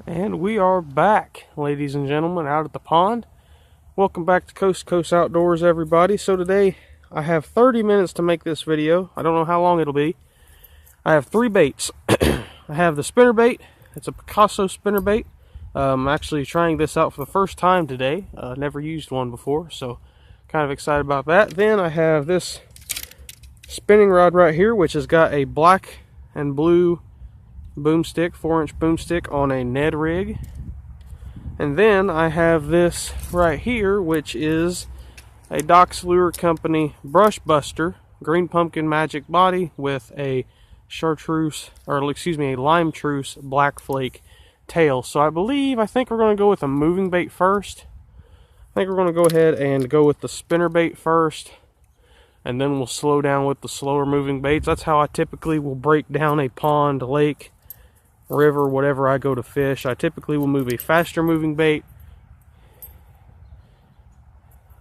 And we are back, ladies and gentlemen, out at the pond. Welcome back to Coast to Coast Outdoors, everybody. So today I have 30 minutes to make this video. I don't know how long it'll be. I have three baits. I have the spinnerbait. It's a Picasso spinnerbait. I'm actually trying this out for the first time today. Never used one before, so kind of excited about that. Then I have this spinning rod right here, which has got a black and blue boomstick, 4-inch boomstick on a Ned rig. And then I have this right here, which is a Doc's Lure Company Brush Buster Green Pumpkin Magic Body with a chartreuse, or excuse me, a lime truce black flake tail. So I think we're going to go with a moving bait first. I think we're going to go ahead and go with the spinner bait first, and then we'll slow down with the slower moving baits. That's how I typically will break down a pond, lake, river, whatever I go to fish. I typically will move a faster moving bait.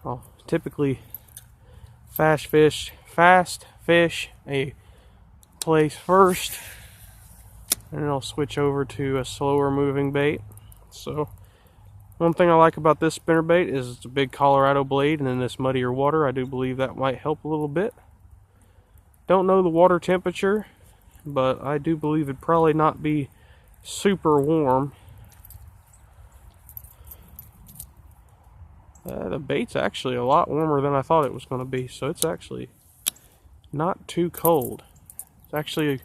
I'll typically fast fish a place first, and then I'll switch over to a slower moving bait. So one thing I like about this spinnerbait is it's a big Colorado blade, and in this muddier water I do believe that might help a little bit. Don't know the water temperature, but I do believe it'd probably not be super warm. The bait's actually a lot warmer than I thought it was going to be, so it's actually not too cold. It's actually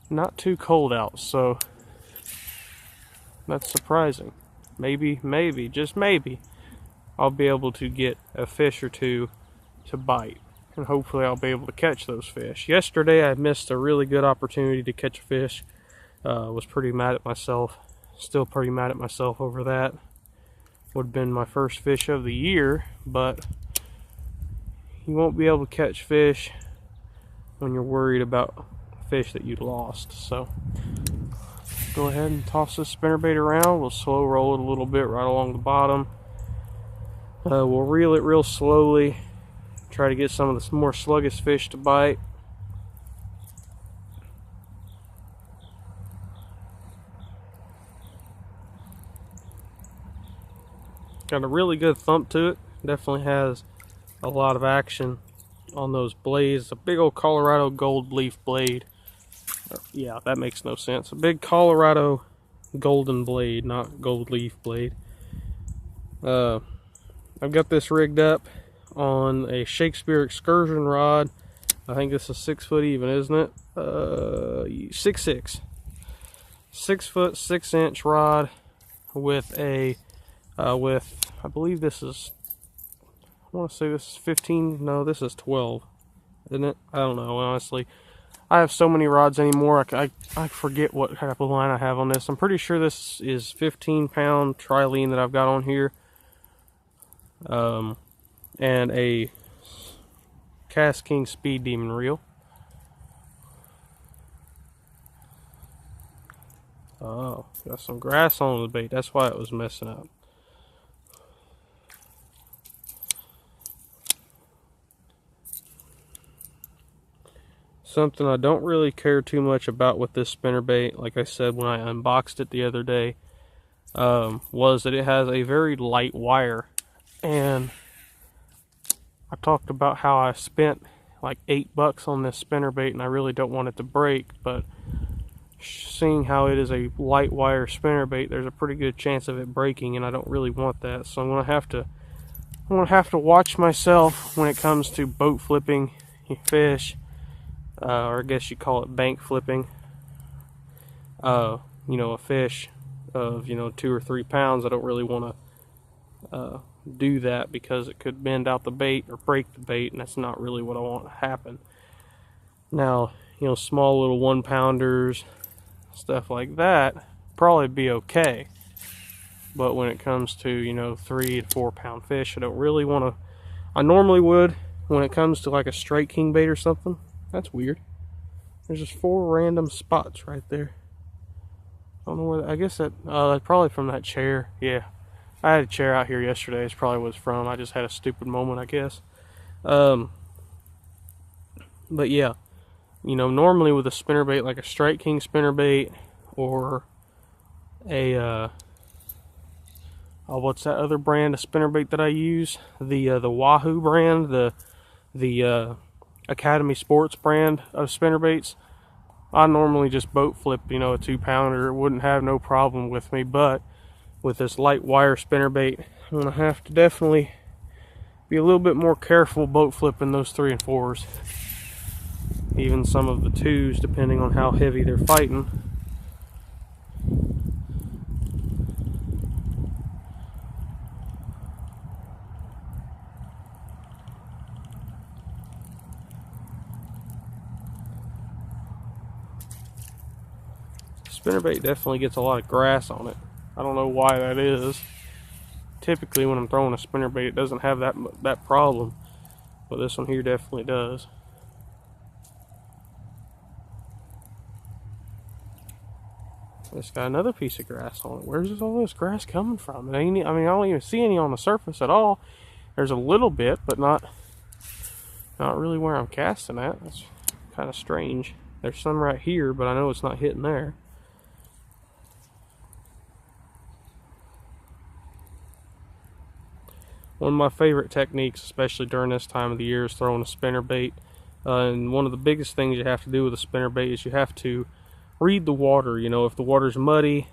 not too cold out, so that's surprising. Maybe, just maybe, I'll be able to get a fish or two to bite, and hopefully I'll be able to catch those fish. Yesterday I missed a really good opportunity to catch a fish. Was pretty mad at myself. Still pretty mad at myself over that. Would have been my first fish of the year, but you won't be able to catch fish when you're worried about fish that you lost. So go ahead and toss this spinnerbait around. We'll slow roll it a little bit right along the bottom. We'll reel it real slowly. Try to get some of the more sluggish fish to bite. Got a really good thump to it. Definitely has a lot of action on those blades. A big old Colorado gold leaf blade. Yeah, that makes no sense. A big Colorado golden blade, not gold leaf blade. I've got this rigged up on a Shakespeare excursion rod. I think this is 6 foot even, isn't it? 6'6". 6 foot 6 inch rod with a I believe this is, I want to say this is 15, no, this is 12, isn't it? I don't know, honestly. I have so many rods anymore, I forget what type of line I have on this. I'm pretty sure this is 15-pound trilene that I've got on here. And a KastKing Speed Demon reel. Oh, got some grass on the bait, that's why it was messing up. Something I don't really care too much about with this spinnerbait, like I said when I unboxed it the other day, was that it has a very light wire. And I talked about how I spent like $8 on this spinnerbait and I really don't want it to break, but seeing how it is a light wire spinnerbait, there's a pretty good chance of it breaking, and I don't really want that. So I'm gonna have to watch myself when it comes to boat flipping fish. Or I guess you call it bank flipping. You know, a fish of 2 or 3 pounds. I don't really want to do that because it could bend out the bait or break the bait, and that's not really what I want to happen. Now, small little 1-pounders, stuff like that, probably be okay. But when it comes to 3 to 4 pound fish, I don't really want to. I normally would when it comes to like a straight king bait or something. That's weird. There's just 4 random spots right there. I don't know where. I guess that's probably from that chair. Yeah, I had a chair out here yesterday. It's probably what it's from. I just had a stupid moment, I guess. But yeah, normally with a spinnerbait like a Strike King spinnerbait or what's that other brand of spinnerbait that I use? The Wahoo brand, the Academy Sports brand of spinnerbaits. I normally just boat flip, you know, a 2-pounder. It wouldn't have no problem with me, but with this light wire spinnerbait, I'm gonna have to definitely be a little bit more careful boat flipping those 3 and 4s. Even some of the 2s, depending on how heavy they're fighting. Spinnerbait definitely gets a lot of grass on it. I don't know why that is. Typically when I'm throwing a spinnerbait, it doesn't have that problem, but this one here definitely does. It's got another piece of grass on it. Where's all this grass coming from? It ain't, I mean, I don't even see any on the surface at all. There's a little bit, but not really where I'm casting at. That's kind of strange. There's some right here, but I know it's not hitting there. One of my favorite techniques, especially during this time of the year, is throwing a spinnerbait. And one of the biggest things you have to do with a spinnerbait is you have to read the water. You know, if the water's muddy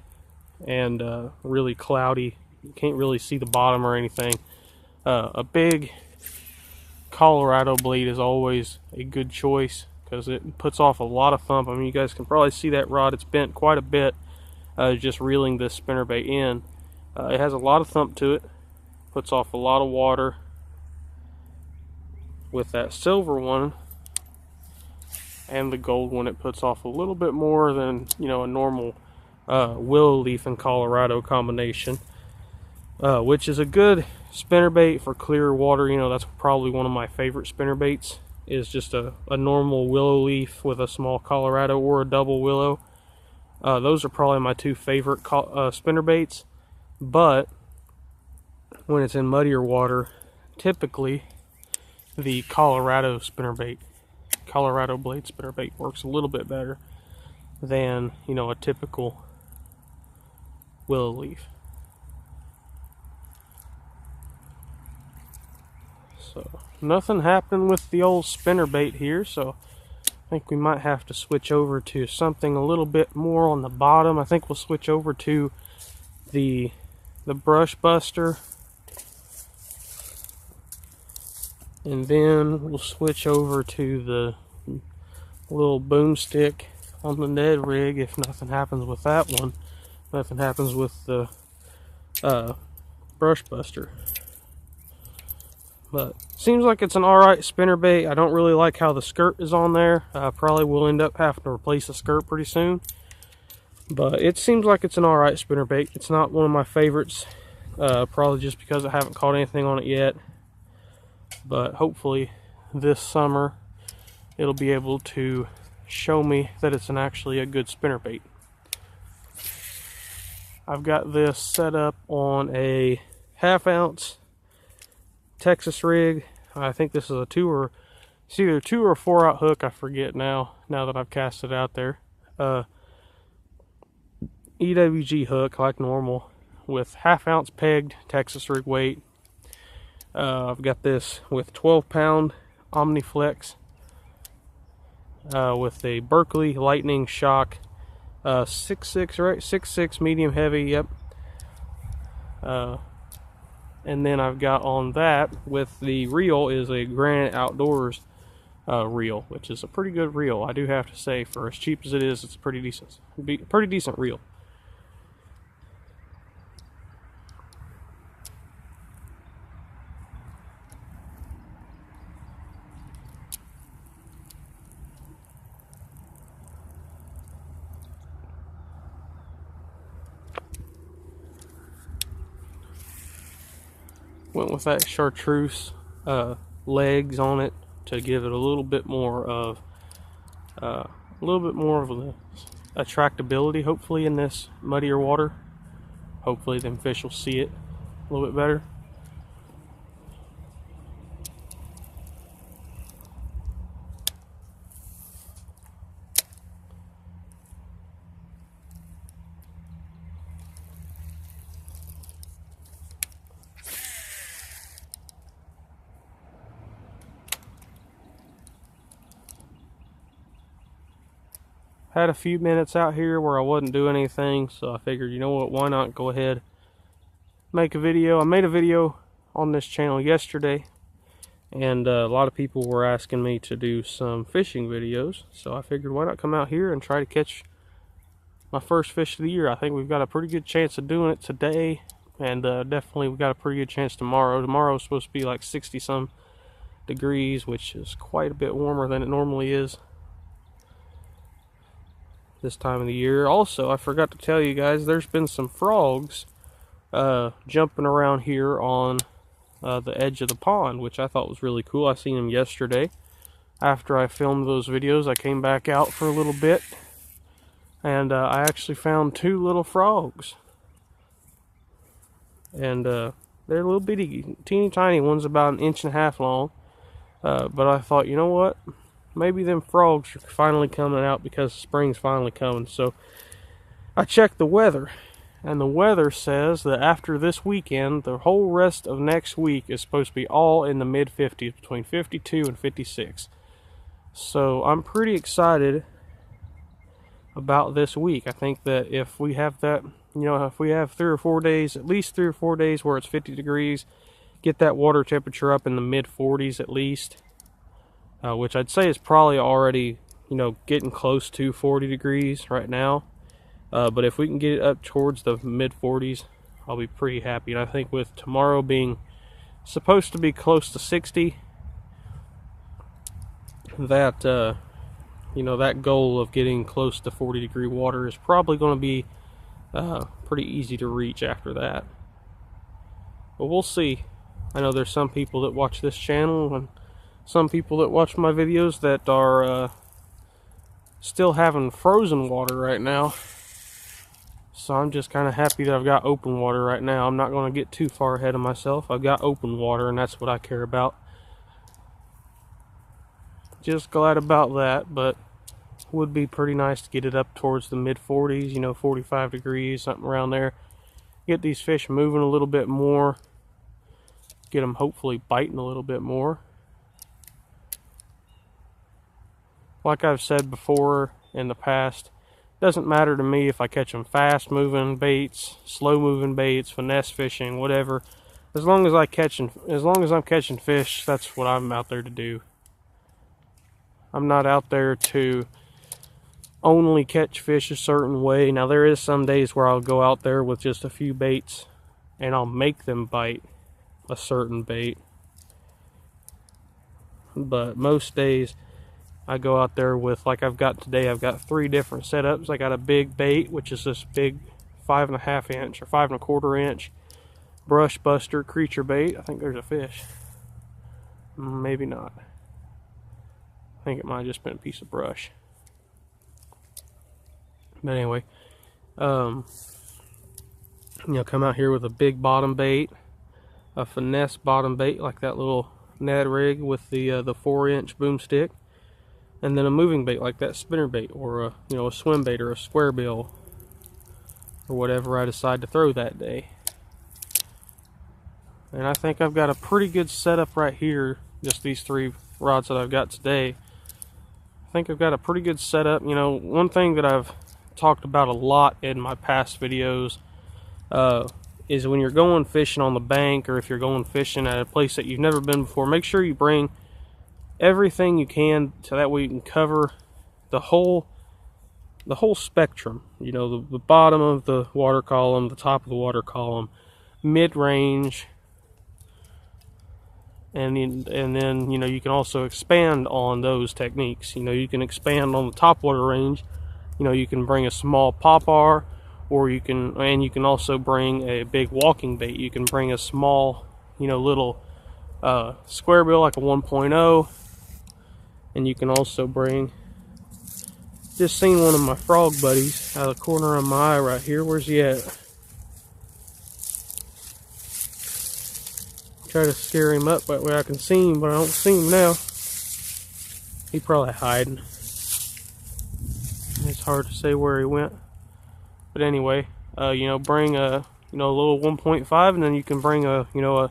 and really cloudy, you can't really see the bottom or anything. A big Colorado blade is always a good choice because it puts off a lot of thump. I mean, you guys can probably see that rod. It's bent quite a bit just reeling this spinnerbait in. It has a lot of thump to it. Puts off a lot of water. With that silver one and the gold one, it puts off a little bit more than, you know, a normal willow leaf and Colorado combination, which is a good spinnerbait for clear water. You know, that's probably one of my favorite spinnerbaits, is just a normal willow leaf with a small Colorado or a double willow. Those are probably my 2 favorite spinnerbaits. But when it's in muddier water, typically the Colorado blade spinnerbait works a little bit better than, you know, a typical willow leaf. So nothing happened with the old spinnerbait here, so I think we might have to switch over to something a little bit more on the bottom. I think we'll switch over to the brush buster, and then we'll switch over to the little boomstick on the Ned rig if nothing happens with that one. Nothing happens with the brush buster. But seems like it's an alright spinnerbait. I don't really like how the skirt is on there. Probably will end up having to replace the skirt pretty soon. But it seems like it's an alright spinnerbait. It's not one of my favorites. Probably just because I haven't caught anything on it yet. But hopefully this summer it'll be able to show me that it's actually a good spinnerbait. I've got this set up on a 1/2 ounce Texas rig. I think this is a it's either a 2 or 4 aught hook. I forget now that I've cast it out there. EWG hook like normal with 1/2 ounce pegged Texas rig weight. I've got this with 12-pound Omniflex with a Berkley Lightning Shock 6.6, right? 6.6 medium heavy, yep. And then I've got on that with the reel is a Granite Outdoors reel, which is a pretty good reel, I do have to say. For as cheap as it is, it's pretty decent reel. Went with that chartreuse legs on it to give it a little bit more of the attractability, hopefully, in this muddier water. Hopefully them fish will see it a little bit better. had a few minutes out here where I wasn't doing anything, so I figured, you know what, why not go ahead, make a video. I made a video on this channel yesterday, and a lot of people were asking me to do some fishing videos, so I figured why not come out here and try to catch my first fish of the year. I think we've got a pretty good chance of doing it today, and definitely we got a pretty good chance tomorrow. Tomorrow's supposed to be like 60 some degrees, which is quite a bit warmer than it normally is this time of the year. Also, I forgot to tell you guys, there's been some frogs jumping around here on the edge of the pond, which I thought was really cool. I seen them yesterday. After I filmed those videos, I came back out for a little bit, and I actually found 2 little frogs. And they're little bitty, teeny tiny ones, about 1.5 inches long. But I thought, you know what? Maybe them frogs are finally coming out because spring's finally coming. So I checked the weather, and the weather says that after this weekend, the whole rest of next week is supposed to be all in the mid-50s, between 52 and 56. So I'm pretty excited about this week. I think that if we have that, you know, if we have 3 or 4 days, at least 3 or 4 days where it's 50 degrees, get that water temperature up in the mid-40s at least, which I'd say is probably already, you know, getting close to 40 degrees right now. But if we can get it up towards the mid-40s, I'll be pretty happy. And I think with tomorrow being supposed to be close to 60, that, you know, that goal of getting close to 40 degree water is probably going to be pretty easy to reach after that. But we'll see. I know there's some people that watch this channel and some people that watch my videos that are still having frozen water right now. So I'm just kind of happy that I've got open water right now. I'm not going to get too far ahead of myself. I've got open water, and that's what I care about. Just glad about that, but would be pretty nice to get it up towards the mid-40s, you know, 45 degrees, something around there. Get these fish moving a little bit more. Get them hopefully biting a little bit more. Like I've said before in the past, doesn't matter to me if I catch them fast moving baits, slow moving baits, finesse fishing, whatever. As long as I'm catching fish, that's what I'm out there to do. I'm not out there to only catch fish a certain way. Now there is some days where I'll go out there with just a few baits and I'll make them bite a certain bait. But most days I go out there with, like I've got today, I've got 3 different setups. I got a big bait, which is this big 5.5 inch or 5.25 inch brush buster creature bait. I think there's a fish. Maybe not. I think it might have just been a piece of brush. But anyway, you know, come out here with a big bottom bait, a finesse bottom bait like that little Ned rig with the 4-inch boomstick, and then a moving bait like that spinner bait, or a, you know, a swim bait or a square bill, or whatever I decide to throw that day. And I think I've got a pretty good setup right here. Just these 3 rods that I've got today. I think I've got a pretty good setup. You know, one thing that I've talked about a lot in my past videos is when you're going fishing on the bank, or if you're going fishing at a place that you've never been before, make sure you bring everything you can, so that way you can cover the whole spectrum. You know, the bottom of the water column, the top of the water column, mid-range, and then, you know, you can also expand on those techniques. You know, you can expand on the top water range. You know, you can bring a small popper, or you can also bring a big walking bait. You can bring a small, you know, little square bill like a 1.0, and you can also bring, just seen one of my frog buddies out of the corner of my eye right here. Where's he at? Try to scare him up that way I can see him, but I don't see him now. He probably hiding. It's hard to say where he went. But anyway, you know, bring a, you know, a little 1.5, and then you can bring a, you know,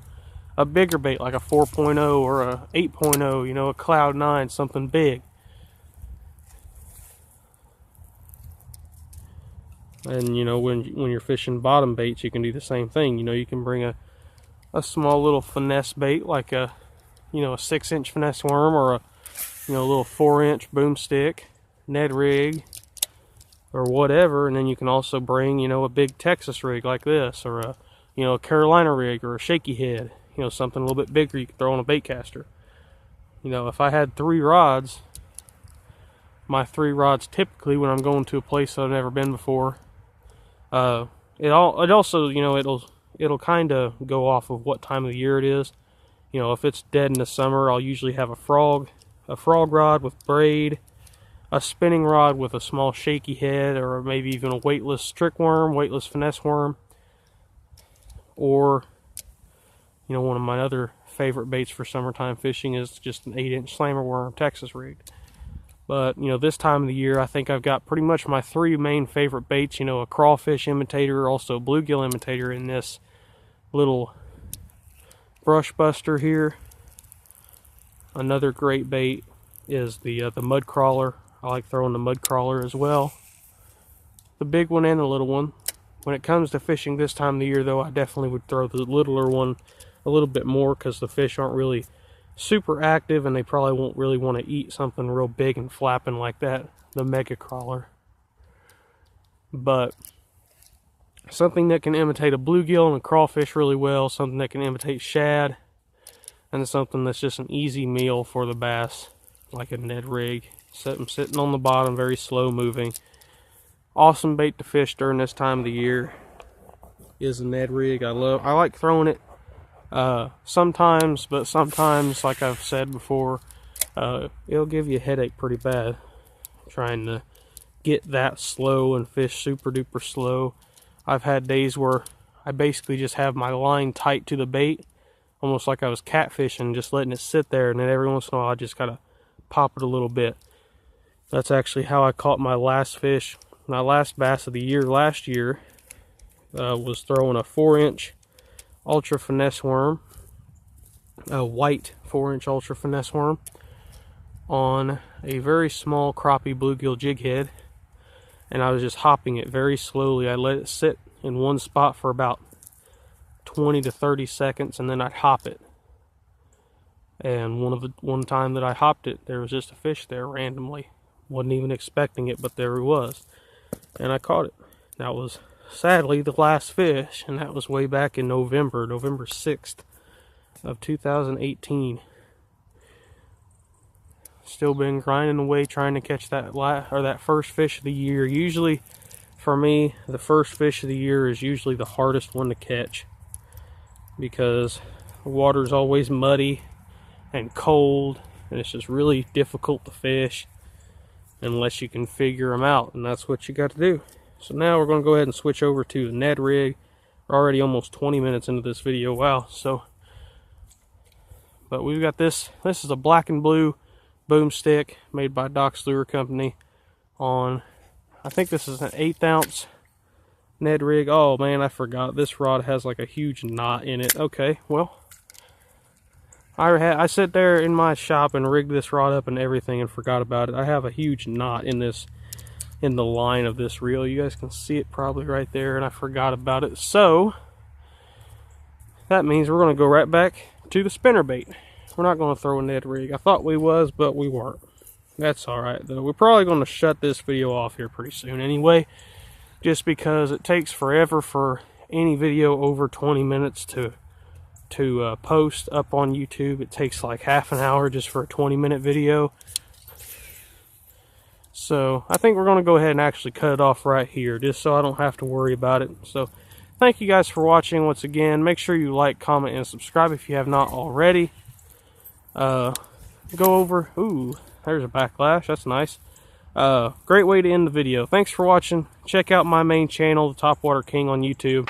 a bigger bait like a 4.0 or a 8.0, you know, a Cloud 9, something big. And you know, when you're fishing bottom baits, you can do the same thing. You know, you can bring a small little finesse bait, like a, you know, a 6-inch finesse worm, or a, you know, a little 4-inch boomstick, Ned rig, or whatever. And then you can also bring, you know, a big Texas rig like this, or a, you know, a Carolina rig, or a shaky head, you know, something a little bit bigger you can throw on a bait caster. You know, if I had 3 rods, my 3 rods typically, when I'm going to a place that I've never been before, it also, you know, it'll kind of go off of what time of the year it is. You know, if it's dead in the summer, I'll usually have a frog rod with braid, a spinning rod with a small shaky head, or maybe even a weightless trick worm, weightless finesse worm, or, you know, one of my other favorite baits for summertime fishing is just an 8-inch slammer worm, Texas rigged. But, you know, this time of the year, I think I've got pretty much my 3 main favorite baits. You know, a crawfish imitator, also bluegill imitator, in this little brush buster here. Another great bait is the mud crawler. I like throwing the mud crawler as well. The big one and the little one. When it comes to fishing this time of the year, though, I definitely would throw the littler one a little bit more, because the fish aren't really super active, and they probably won't really want to eat something real big and flapping like that, the mega crawler. But something that can imitate a bluegill and a crawfish really well, something that can imitate shad, and something that's just an easy meal for the bass, like a Ned rig. Sitting on the bottom, very slow moving. Awesome bait to fish during this time of the year is a Ned rig. I like throwing it sometimes, but sometimes, like I've said before, it'll give you a headache pretty bad trying to get that slow and fish super duper slow. I've had days where I basically just have my line tight to the bait, almost like I was catfishing, just letting it sit there, and then every once in a while I just gotta pop it a little bit. That's actually how I caught my last fish. My last bass of the year last year was throwing a 4-inch ultra finesse worm, a white 4-inch ultra finesse worm, on a very small crappie bluegill jig head, and I was just hopping it very slowly. I let it sit in one spot for about 20 to 30 seconds, and then I'd hop it. And one time that I hopped it, there was just a fish there randomly. Wasn't even expecting it, but there it was, and I caught it. That was sadly the last fish, and that was way back in November 6th of 2018. Still been grinding away trying to catch that first fish of the year. Usually for me, the first fish of the year is usually the hardest one to catch, because the water's always muddy and cold, and it's just really difficult to fish unless you can figure them out, and that's what you got to do. So now we're going to go ahead and switch over to the Ned rig. We're already almost 20 minutes into this video. Wow. But we've got this. This is a black and blue boomstick made by Doc's Lure Company on, I think this is an 1/8 ounce Ned rig. Oh man, I forgot. This rod has like a huge knot in it. Okay, well, I sit there in my shop and rigged this rod up and everything and forgot about it. I have a huge knot in the line of this reel. You guys can see it probably right there, and I forgot about it. So that means we're going to go right back to the spinnerbait. We're not going to throw a Ned rig. I thought we was, but we weren't. That's alright though. We're probably going to shut this video off here pretty soon anyway, just because it takes forever for any video over 20 minutes to post up on YouTube. It takes like half an hour just for a 20-minute video. So I think we're going to go ahead and actually cut it off right here, just so I don't have to worry about it. So thank you guys for watching once again. Make sure you like, comment, and subscribe if you have not already. Go over. Ooh, there's a backlash. That's nice. Great way to end the video. Thanks for watching. Check out my main channel, the Topwater King, on YouTube.